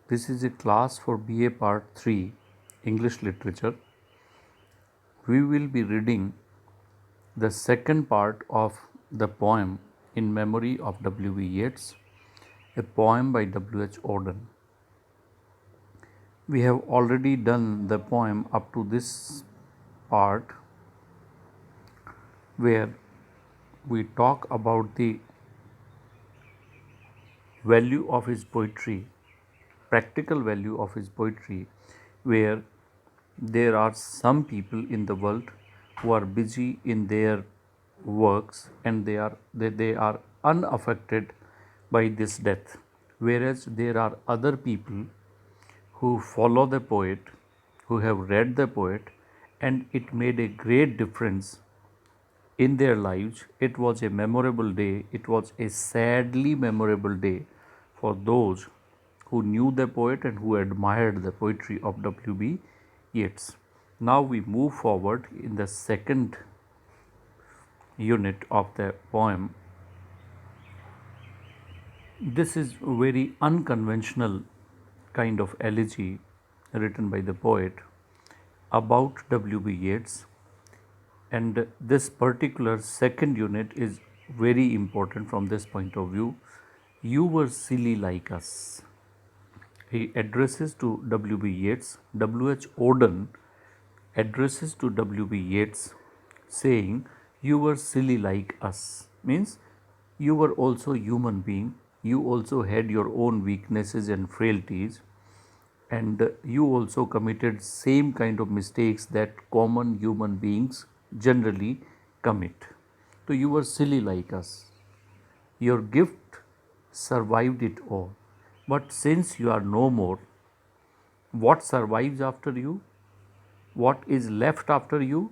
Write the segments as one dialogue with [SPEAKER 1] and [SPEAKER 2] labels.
[SPEAKER 1] This is a class for BA Part 3 English Literature. We will be reading the second part of the poem In Memory of W.B. Yeats, a poem by W.H. Auden. We have already done the poem up to this part where we talk about the value of his poetry, practical value of his poetry, where there are some people in the world who are busy in their works and they are unaffected by this death, whereas there are other people who follow the poet, who have read the poet, and it made a great difference in their lives. It was a memorable day, it was a sadly memorable day for those who knew the poet and who admired the poetry of W.B. Yeats. Now we move forward in the second unit of the poem. This is a very unconventional kind of elegy written by the poet about W.B. Yeats, and this particular second unit is very important from this point of view. You were silly like us. He addresses to W.B. Yeats, W.H. Auden addresses to W.B. Yeats saying, you were silly like us, means you were also human being, you also had your own weaknesses and frailties, and you also committed same kind of mistakes that common human beings generally commit. So you were silly like us. Your gift survived it all. But since you are no more, what survives after you? What is left after you?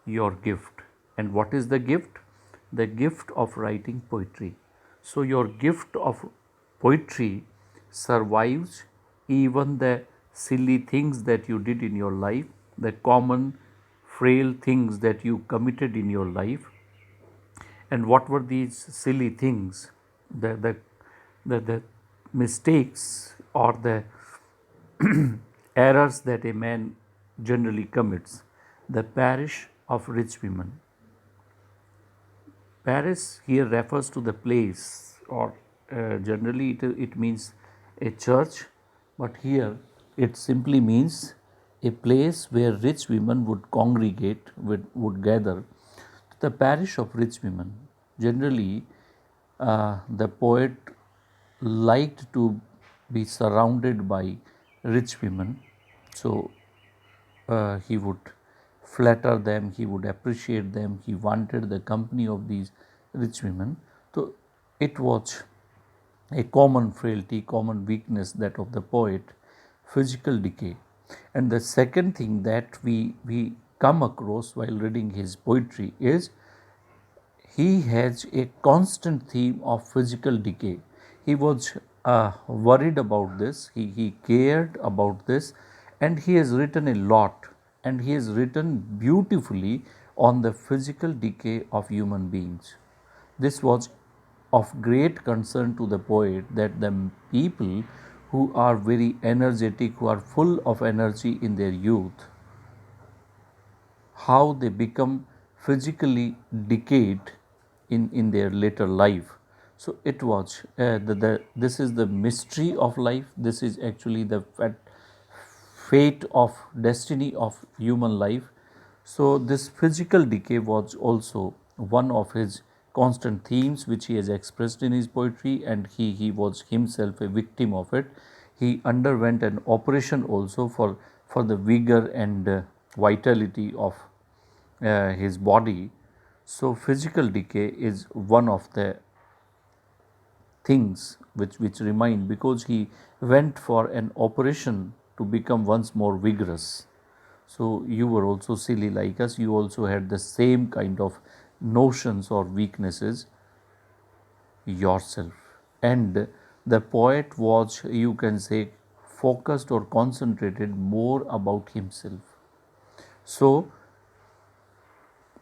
[SPEAKER 1] Your gift. And what is the gift? The gift of writing poetry. So your gift of poetry survives even the silly things that you did in your life, the common frail things that you committed in your life. And what were these silly things? The mistakes or the errors that a man generally commits. The parish of rich women. Paris here refers to the place, or generally it means a church, but here it simply means a place where rich women would congregate, would gather. The parish of rich women. Generally, the poet liked to be surrounded by rich women, so he would flatter them, he would appreciate them, he wanted the company of these rich women. So it was a common frailty, common weakness that of the poet, physical decay. And the second thing that we come across while reading his poetry is he has a constant theme of physical decay. He was worried about this, he cared about this, and he has written a lot, and he has written beautifully on the physical decay of human beings. This was of great concern to the poet, that the people who are very energetic, who are full of energy in their youth, how they become physically decayed in their later life. So it was this is the mystery of life. This is actually the fate of destiny of human life. So this physical decay was also one of his constant themes which he has expressed in his poetry, and he was himself a victim of it. He underwent an operation also for the vigor and vitality of his body. So physical decay is one of the things which remain, because he went for an operation to become once more vigorous. So you were also silly like us, you also had the same kind of notions or weaknesses yourself. And the poet was, you can say, focused or concentrated more about himself. So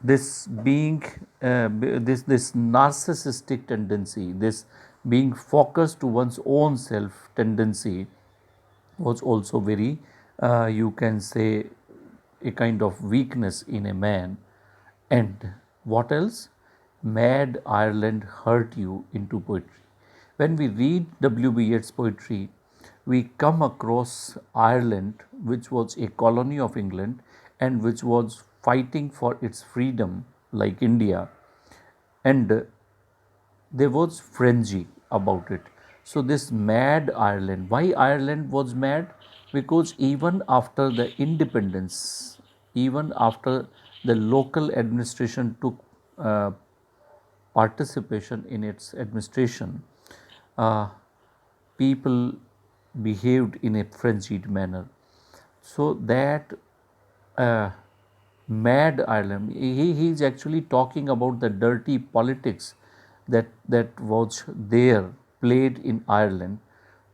[SPEAKER 1] this being this narcissistic tendency, this being focused to one's own self tendency, was also very, you can say, a kind of weakness in a man. And what else? Mad Ireland hurt you into poetry. When we read W.B. Yeats' poetry, we come across Ireland, which was a colony of England and which was fighting for its freedom, like India, and there was frenzy about it. So this mad Ireland, why Ireland was mad? Because even after the independence, even after the local administration took uh, participation in its administration, uh, people behaved in a frenzied manner. So that uh, mad Ireland, he is actually talking about the dirty politics that was there played in Ireland,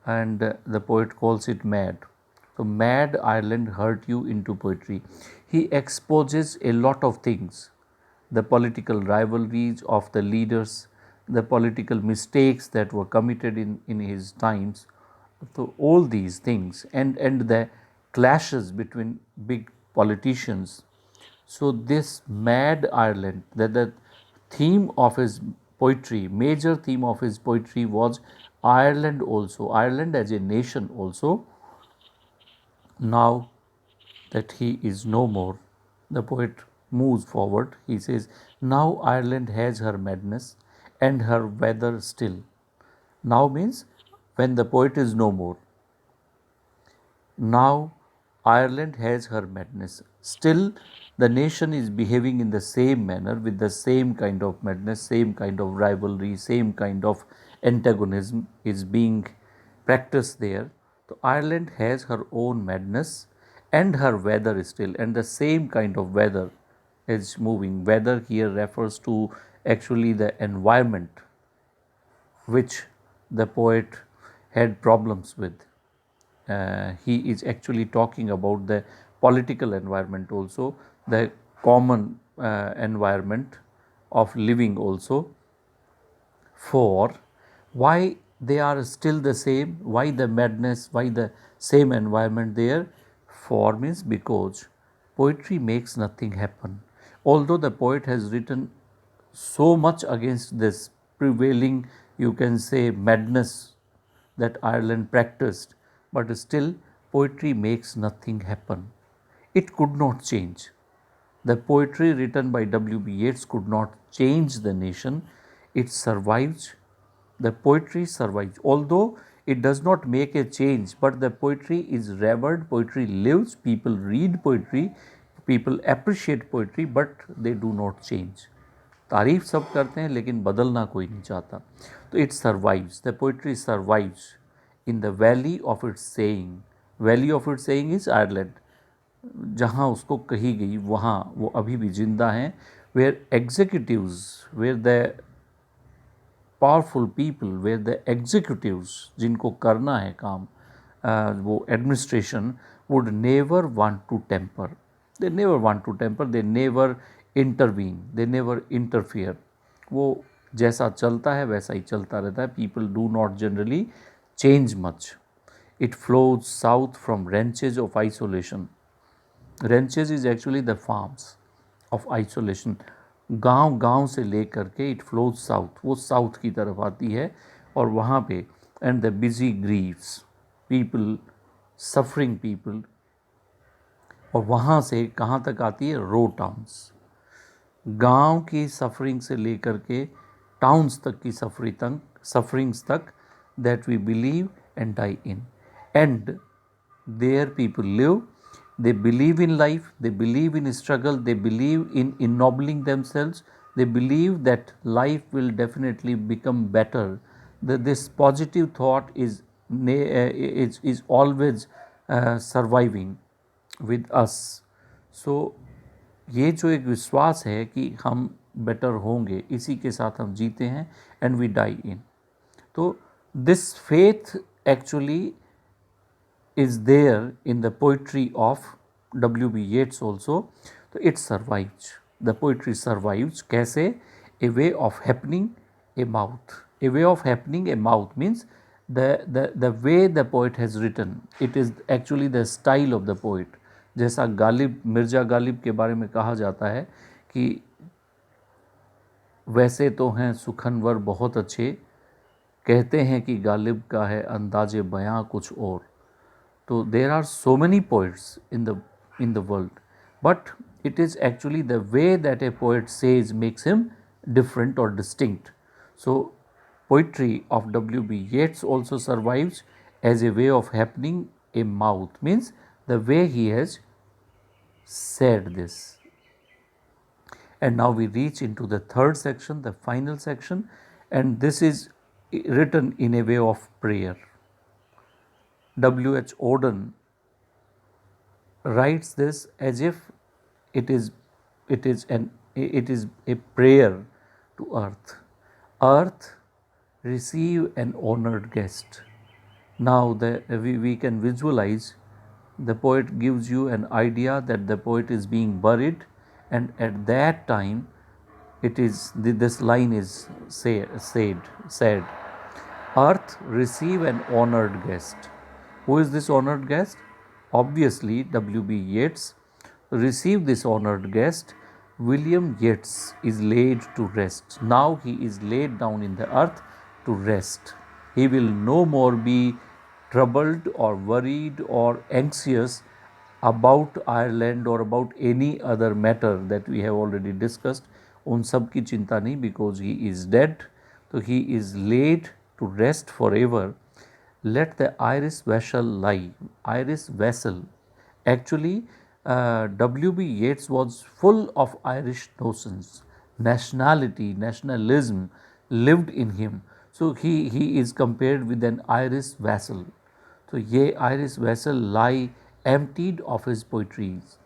[SPEAKER 1] and the poet calls it mad. So mad Ireland hurt you into poetry. He exposes a lot of things, the political rivalries of the leaders, the political mistakes that were committed in his times. So all these things, and the clashes between big politicians. So this mad Ireland, that the theme of his poetry, major theme of his poetry was Ireland also, Ireland as a nation also. Now that he is no more, the poet moves forward. He says, now Ireland has her madness and her weather still. Now means when the poet is no more. Now Ireland has her madness. Still, the nation is behaving in the same manner with the same kind of madness, same kind of rivalry, same kind of antagonism is being practiced there. So Ireland has her own madness and her weather still, and the same kind of weather is moving. Weather here refers to actually the environment which the poet had problems with. He is actually talking about the political environment also, the common environment of living also. For why they are still the same, why the madness, why the same environment there? For means because poetry makes nothing happen. Although the poet has written so much against this prevailing, you can say, madness that Ireland practiced, but still poetry makes nothing happen. It could not change. The poetry written by W.B. Yeats could not change the nation. It survives. The poetry survives. Although it does not make a change, but the poetry is revered, poetry lives, people read poetry, people appreciate poetry, but they do not change. तारीफ सब करते हैं लेकिन बदलना कोई नहीं चाहता. तो it survives, the poetry survives in the valley of its saying. Valley of its saying is Ireland. जहाँ उसको कही गई वहाँ वो अभी भी जिंदा हैं. Where executives, where the powerful people, where the executives, जिनको करना है काम, वो administration would never want to tamper. They never want to tamper, they never intervene, they never interfere. वो जैसा चलता है वैसा ही चलता रहता है. People do not generally change much. It flows south from ranches of isolation. Ranches is actually the farms of isolation. गांव गांव से लेकर के इट फ्लोज साउथ, वो साउथ की तरफ आती है और वहाँ पे and the busy Greaves people, suffering people. और वहाँ से कहाँ तक आती है? रो टाउन्स. गांव की सफरिंग से लेकर के टाउन्स तक की सफरिंग्स तक, that we believe and die in. And there people live. They believe in life, they believe in struggle, they believe in ennobling themselves, they believe that life will definitely become better. This positive thought is always surviving with us. So ये जो एक विश्वास है कि हम better होंगे, इसी के साथ हम जीते हैं एंड वी डाई इन. तो this faith actually is there in the poetry of W.B. Yeats also. So it survives. The poetry survives. कैसे? A way of happening, a mouth. A way of happening, a mouth means the way the poet has written, it is actually the style of the poet. जैसा गालिब, मिर्ज़ा गालिब के बारे में कहा जाता है कि वैसे तो हैं सुखनवर बहुत अच्छे, कहते हैं कि गालिब का है अंदाज़े बयां कुछ और. तो there are so many poets in the world, but it is actually the way that a poet says makes him different or distinct. So poetry of W.B. Yeats also survives as a way of happening a mouth, means the way he has said this. And now we reach into the third section, the final section, and this is written in a way of prayer. W.H. Auden writes this as if it is a prayer to earth. Earth, receive an honored guest. Now we can visualize, the poet gives you an idea that the poet is being buried, and at that time this line is said, earth, receive an honored guest. Who is this honored guest? Obviously, W.B. Yeats. Receive this honored guest. William Yeats is laid to rest. Now he is laid down in the earth to rest. He will no more be troubled or worried or anxious about Ireland or about any other matter that we have already discussed. उन सब की चिंता नहीं, because he is dead. So he is laid to rest forever. Let the iris vessel lie. Iris vessel. Actually, W.B. Yeats was full of Irish notions. Nationality, nationalism lived in him. So he is compared with an iris vessel. So ye iris vessel lie emptied of his poetries.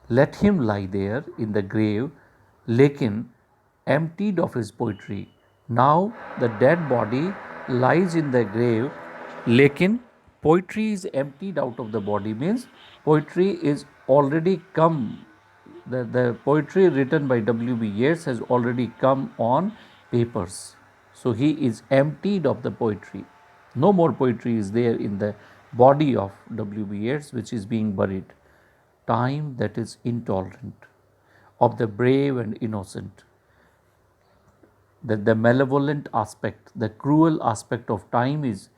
[SPEAKER 1] Let him lie there in the grave, lekin emptied of his poetry. Now the dead body lies in the grave, lekin poetry is emptied out of the body, means poetry is already come. The poetry written by W.B. Yeats has already come on papers. So he is emptied of the poetry. No more poetry is there in the body of W.B. Yeats, which is being buried. Time that is intolerant of the brave and innocent. The malevolent aspect, the cruel aspect of time is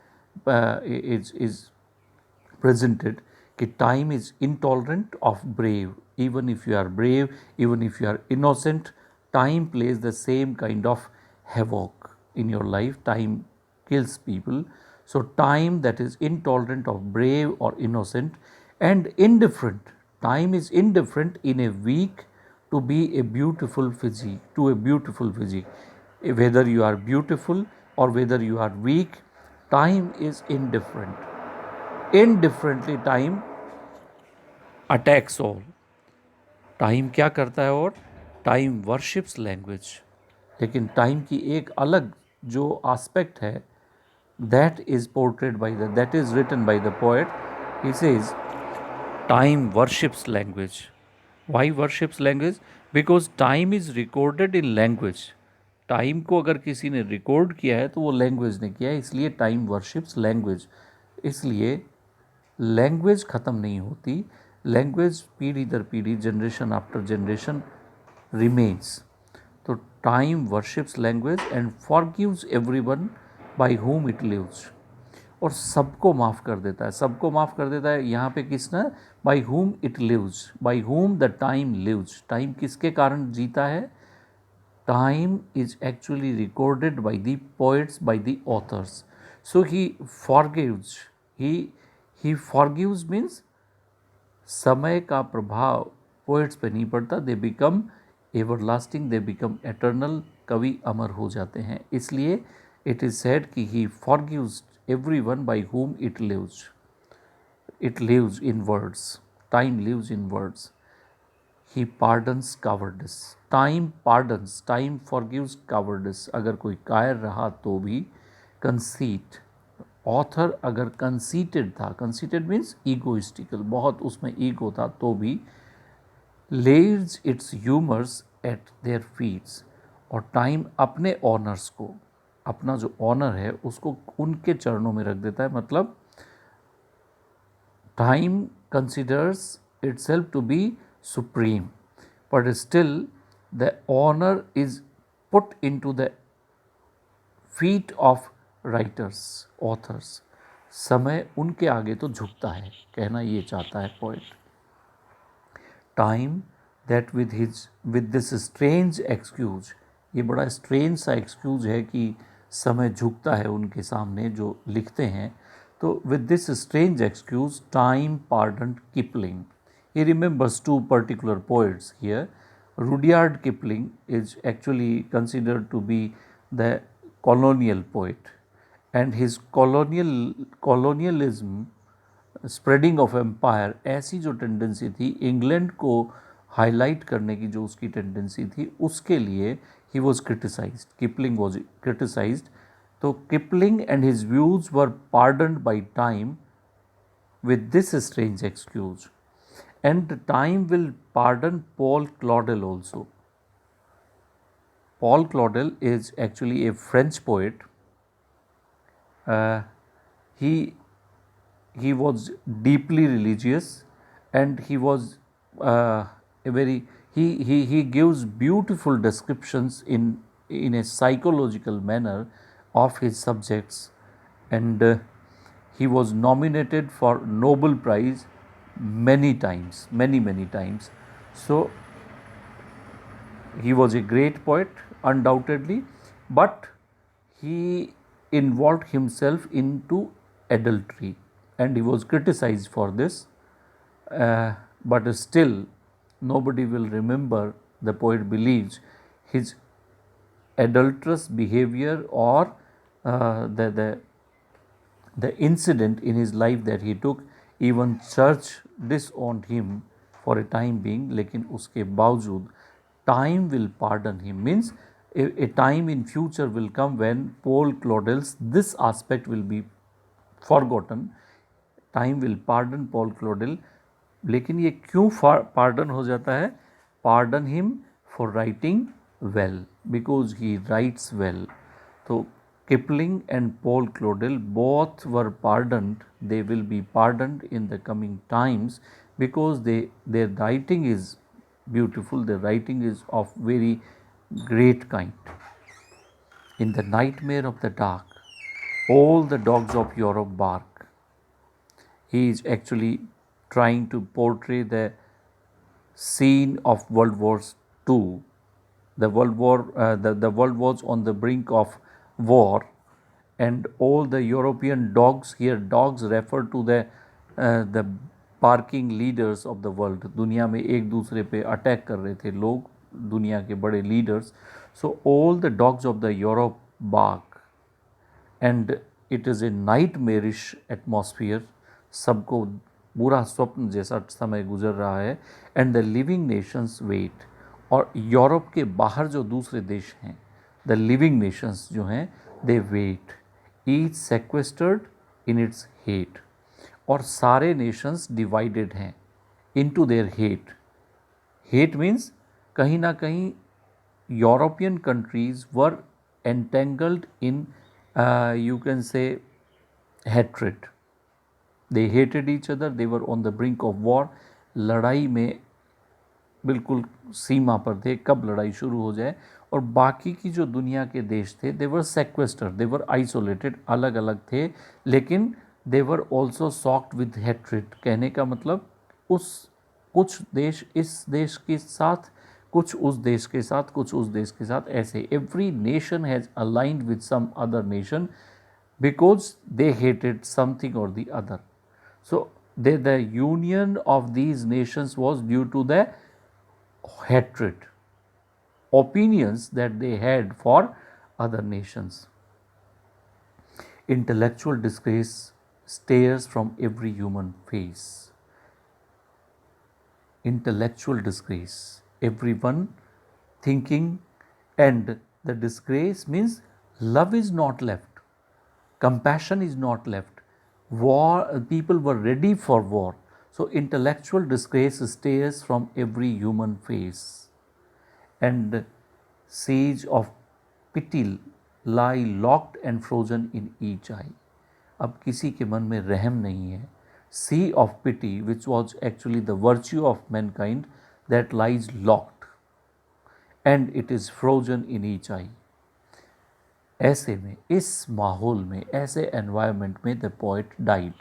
[SPEAKER 1] presented. That time is intolerant of brave. Even if you are brave, even if you are innocent, time plays the same kind of havoc in your life. Time kills people. So time that is intolerant of brave or innocent and indifferent. Time is indifferent in a weak to be a beautiful physique, to a beautiful physique. Whether you are beautiful or whether you are weak, time is indifferent. Indifferently time attacks all. Time क्या करता है? और time worships language. लेकिन time की एक अलग जो aspect है, that is portrayed by that is written by the poet. He says time worships language. Why worships language? Because time is recorded in language. Time को अगर किसी ने रिकॉर्ड किया है तो वो लैंग्वेज ने किया है, इसलिए टाइम वर्शिप्स लैंग्वेज. इसलिए लैंग्वेज ख़त्म नहीं होती. लैंग्वेज पीढ़ी दर पीढ़ी, जनरेशन आफ्टर जनरेशन रिमेन्स. तो time worships language and forgives everyone by whom it lives. और सबको माफ़ कर देता है. सबको माफ़ कर देता है यहाँ पे किसने? By whom it lives, by whom the time lives. Time किसके कारण जीता है? Time is actually recorded by the poets, by the authors. So he forgives. He forgives means समय का प्रभाव पोएट्स पे नहीं पड़ता. They become everlasting, they become eternal. कवि अमर हो जाते हैं. इसलिए इट इज़ सेड कि he forgives everyone by whom it lives. It lives in words. Time lives in words. He pardons cowardice. Time pardons. Time forgives cowardice. अगर कोई कायर रहा तो भी. Conceit. ऑथर अगर conceited था, conceited means egoistical, बहुत उसमें ego था तो भी, lays its humors at their feet. और टाइम अपने ऑनर्स को, अपना जो ऑनर है उसको उनके चरणों में रख देता है। मतलब time considers itself to be supreme, but still the honor is put into the feet of writers, authors. समय उनके आगे तो झुकता है, कहना ये चाहता है poet. Time that with this strange excuse, ये बड़ा स्ट्रेंज सा एक्सक्यूज है कि समय झुकता है उनके सामने जो लिखते हैं। तो with this strange excuse, time pardoned Kipling. He remembers two particular poets here. Rudyard Kipling is actually considered to be the colonial poet, and his colonialism, spreading of empire, ऐसी जो टेंडेंसी थी इंग्लैंड को highlight करने की, जो उसकी tendency थी, उसके लिए he was criticised, Kipling was criticised. तो Kipling and his views were pardoned by time with this strange excuse, and time will pardon Paul Claudel also. Paul Claudel is actually a French poet. Uh, he he was deeply religious, and he was a very he gives beautiful descriptions in a psychological manner of his subjects, and he was nominated for Nobel Prize many times, many times. So he was a great poet, undoubtedly, but he involved himself into adultery, and he was criticized for this. But still, nobody will remember, the poet believes, his adulterous behavior or the incident in his life that he took. Even church disowned him for a time being, लेकिन उसके बावजूद time will pardon him, means a time in future will come when Paul Claudel's this aspect will be forgotten. Time will pardon Paul Claudel. लेकिन ये क्यों pardon हो जाता है? Pardon him for writing well, because he writes well. तो Kipling and Paul Claudel both were pardoned. They will be pardoned in the coming times because their writing is beautiful. Their writing is of very great kind. In the nightmare of the dark, all the dogs of Europe bark. He is actually trying to portray the scene of World War II. The world was on the brink of war, and all the European dogs, here dogs refer to the barking leaders of the world. दुनिया में एक दूसरे पे attack कर रहे थे लोग, दुनिया के बड़े leaders. So all the dogs of the Europe bark, and it is a nightmarish atmosphere. सबको बुरा स्वप्न जैसा समय गुजर रहा है. And the living nations wait, और यूरोप के बाहर जो दूसरे देश हैं, द लिविंग नेशंस जो हैं, they wait, each sequestered in its hate. और सारे नेशंस डिवाइडेड हैं into their hate. Hate means कहीं ना कहीं European countries were entangled in, you can say, hatred. They hated each other. They were on the brink of war. लड़ाई में बिल्कुल सीमा पर थे, कब लड़ाई शुरू हो जाए. और बाकी की जो दुनिया के देश थे, they were sequestered, they were isolated, अलग अलग थे, लेकिन they were also soaked with hatred. कहने का मतलब उस कुछ देश इस देश के साथ, कुछ उस देश के साथ, कुछ उस देश के साथ, ऐसे. Every nation has aligned with some other nation because they hated something or the other. So the union of these nations was due to the hatred, opinions that they had for other nations. Intellectual disgrace stares from every human face. Intellectual disgrace, everyone thinking, and the disgrace means love is not left, compassion is not left, war, people were ready for war. So intellectual disgrace stares from every human face. And siege of pity lie locked and frozen in each eye. अब किसी के मन में रहम नहीं है. Sea of pity, which was actually the virtue of mankind, that lies locked and it is frozen in each eye. ऐसे में, इस माहौल में, ऐसे एनवायरनमेंट में द पोइट डाइड.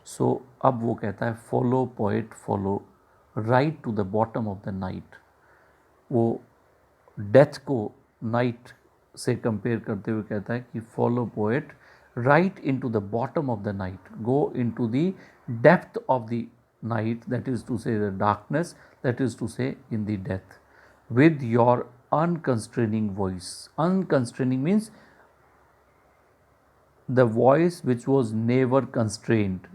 [SPEAKER 1] सो अब वो कहता है follow poet follow, right to the bottom of the night. वो डेथ को नाइट से कंपेयर करते हुए कहता है कि follow poet, right into the bottom of the night, go into the depth of the night, that is to say the darkness, that is to say in the death, with your unconstraining voice. Unconstraining means the voice which was never constrained,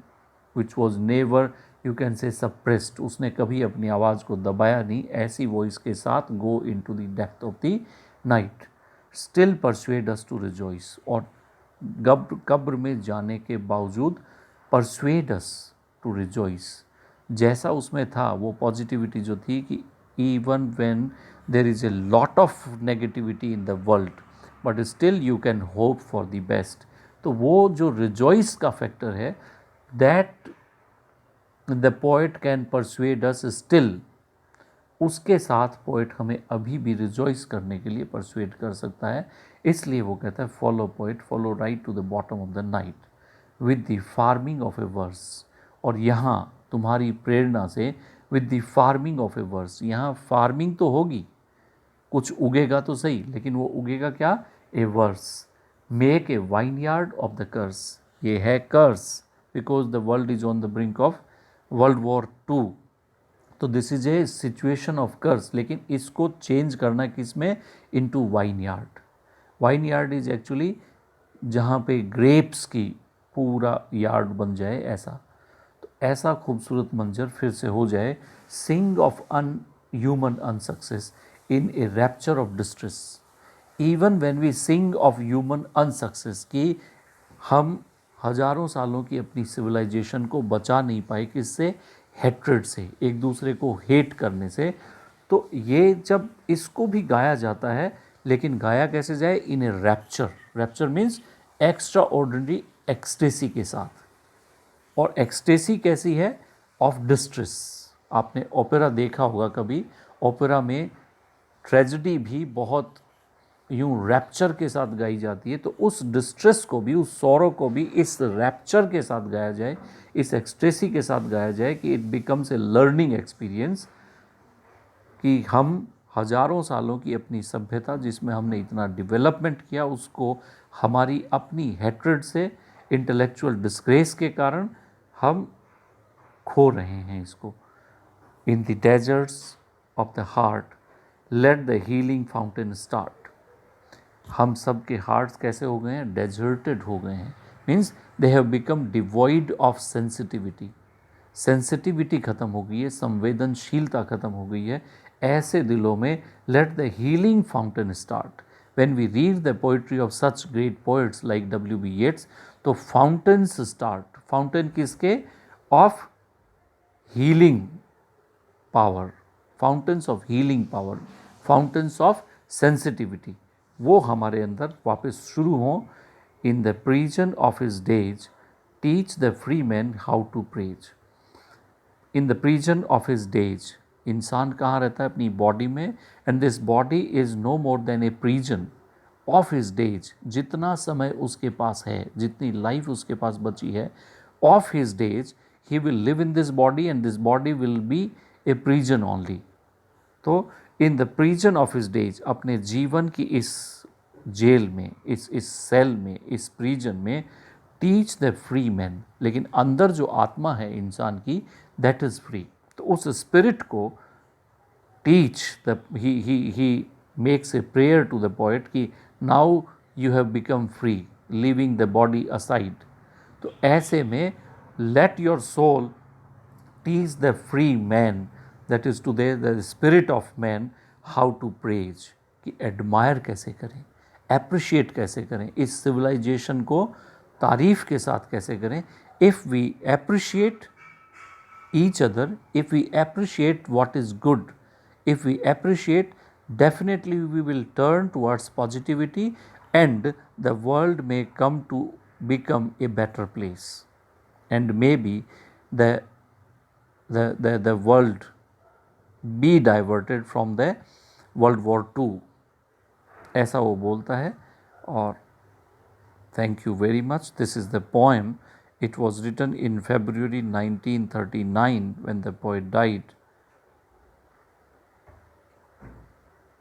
[SPEAKER 1] which was never, you can say, suppressed. उसने कभी अपनी आवाज़ को दबाया नहीं. ऐसी voice के साथ go into the depth of the night, still persuade us to rejoice. और कब्र में जाने के बावजूद persuade us to rejoice. जैसा उसमें था वो पॉजिटिविटी जो थी कि even when there is a lot of negativity in the world, but still you can hope for the best. तो वो जो rejoice का फैक्टर है, that the poet can persuade us still, उसके साथ पोइट हमें अभी भी रिजॉइस करने के लिए परसुएड कर सकता है. इसलिए वो कहता है follow poet follow, right to the bottom of the night with the farming of a verse. और यहाँ तुम्हारी प्रेरणा से with the farming of a verse, यहाँ फार्मिंग तो होगी, कुछ उगेगा तो सही, लेकिन वो उगेगा क्या? A verse. Make a vineyard of the curse. ये है curse because the world is on the brink of world war 2. तो this is a situation of curse, लेकिन इसको चेंज करना किस में? Into vineyard. Vineyard is actually जहाँ पे ग्रेप्स की पूरा यार्ड बन जाए, ऐसा. तो ऐसा खूबसूरत मंजर फिर से हो जाए. Sing of uh human unsuccess in a rapture of distress. Even when we sing of human unsuccess, कि हम हजारों सालों की अपनी सिविलाइजेशन को बचा नहीं पाए, किससे? हेट्रेड से, एक दूसरे को हेट करने से. तो ये जब इसको भी गाया जाता है, लेकिन गाया कैसे जाए? In a rapture. Rapture means extraordinary ecstasy के साथ. और एक्सटेसी कैसी है? Of distress. आपने ओपेरा देखा होगा कभी, ओपेरा में ट्रेजेडी भी बहुत यूं रैप्चर के साथ गाई जाती है. तो उस डिस्ट्रेस को भी, उस सौरों को भी इस रैप्चर के साथ गाया जाए, इस एक्सटेसी के साथ गाया जाए कि it becomes a learning experience. कि हम हजारों सालों की अपनी सभ्यता जिसमें हमने इतना डेवलपमेंट किया, उसको हमारी अपनी हेट्रेड से, इंटेलेक्चुअल डिस्ग्रेस के कारण हम खो रहे हैं इसको. In the desserts of the heart let the healing fountain start. हम सब के हार्ट्स कैसे हो गए हैं? डेजर्टेड हो गए हैं. Means they have become devoid of sensitivity. Sensitivity ख़त्म हो गई है, संवेदनशीलता ख़त्म हो गई है. ऐसे दिलों में let the healing fountain start. When we read the poetry of such great poets like W.B. Yeats, तो फाउंटेन्स स्टार्ट. फाउंटेन किसके? Of healing power. Fountains of healing power, fountains of sensitivity, वो हमारे अंदर वापस शुरू हों. In the prison of his days teach the free man how to praise. In the prison of his days, इंसान कहाँ रहता है? अपनी बॉडी में. And this body is no more than a prison of his days. जितना समय उसके पास है, जितनी लाइफ उसके पास बची है, of his days he will live in this body and this body will be a prison only. तो in the prison of his days, अपने जीवन की इस जेल में, इस सेल में, इस प्रीजन में, टीच द फ्री मैन. लेकिन अंदर जो आत्मा है इंसान की, दैट इज़ फ्री. तो उस स्पिरिट को teach the, he makes a prayer to the poet कि now you have become free, leaving the body aside. तो ऐसे में let your soul teach the free man, that is to the spirit of man, how to praise. कि admire कैसे करें, appreciate कैसे करें, इस सिविलाइजेशन को तारीफ़ के साथ कैसे करें. If we appreciate each other, if we appreciate what is good, if we appreciate, definitely we will turn towards positivity and the world may come to become a better place, and maybe the the world be diverted from the World War II, ऐसा वो बोलता है. और thank you very much. This is the poem. It was written in February 1939 when the poet died.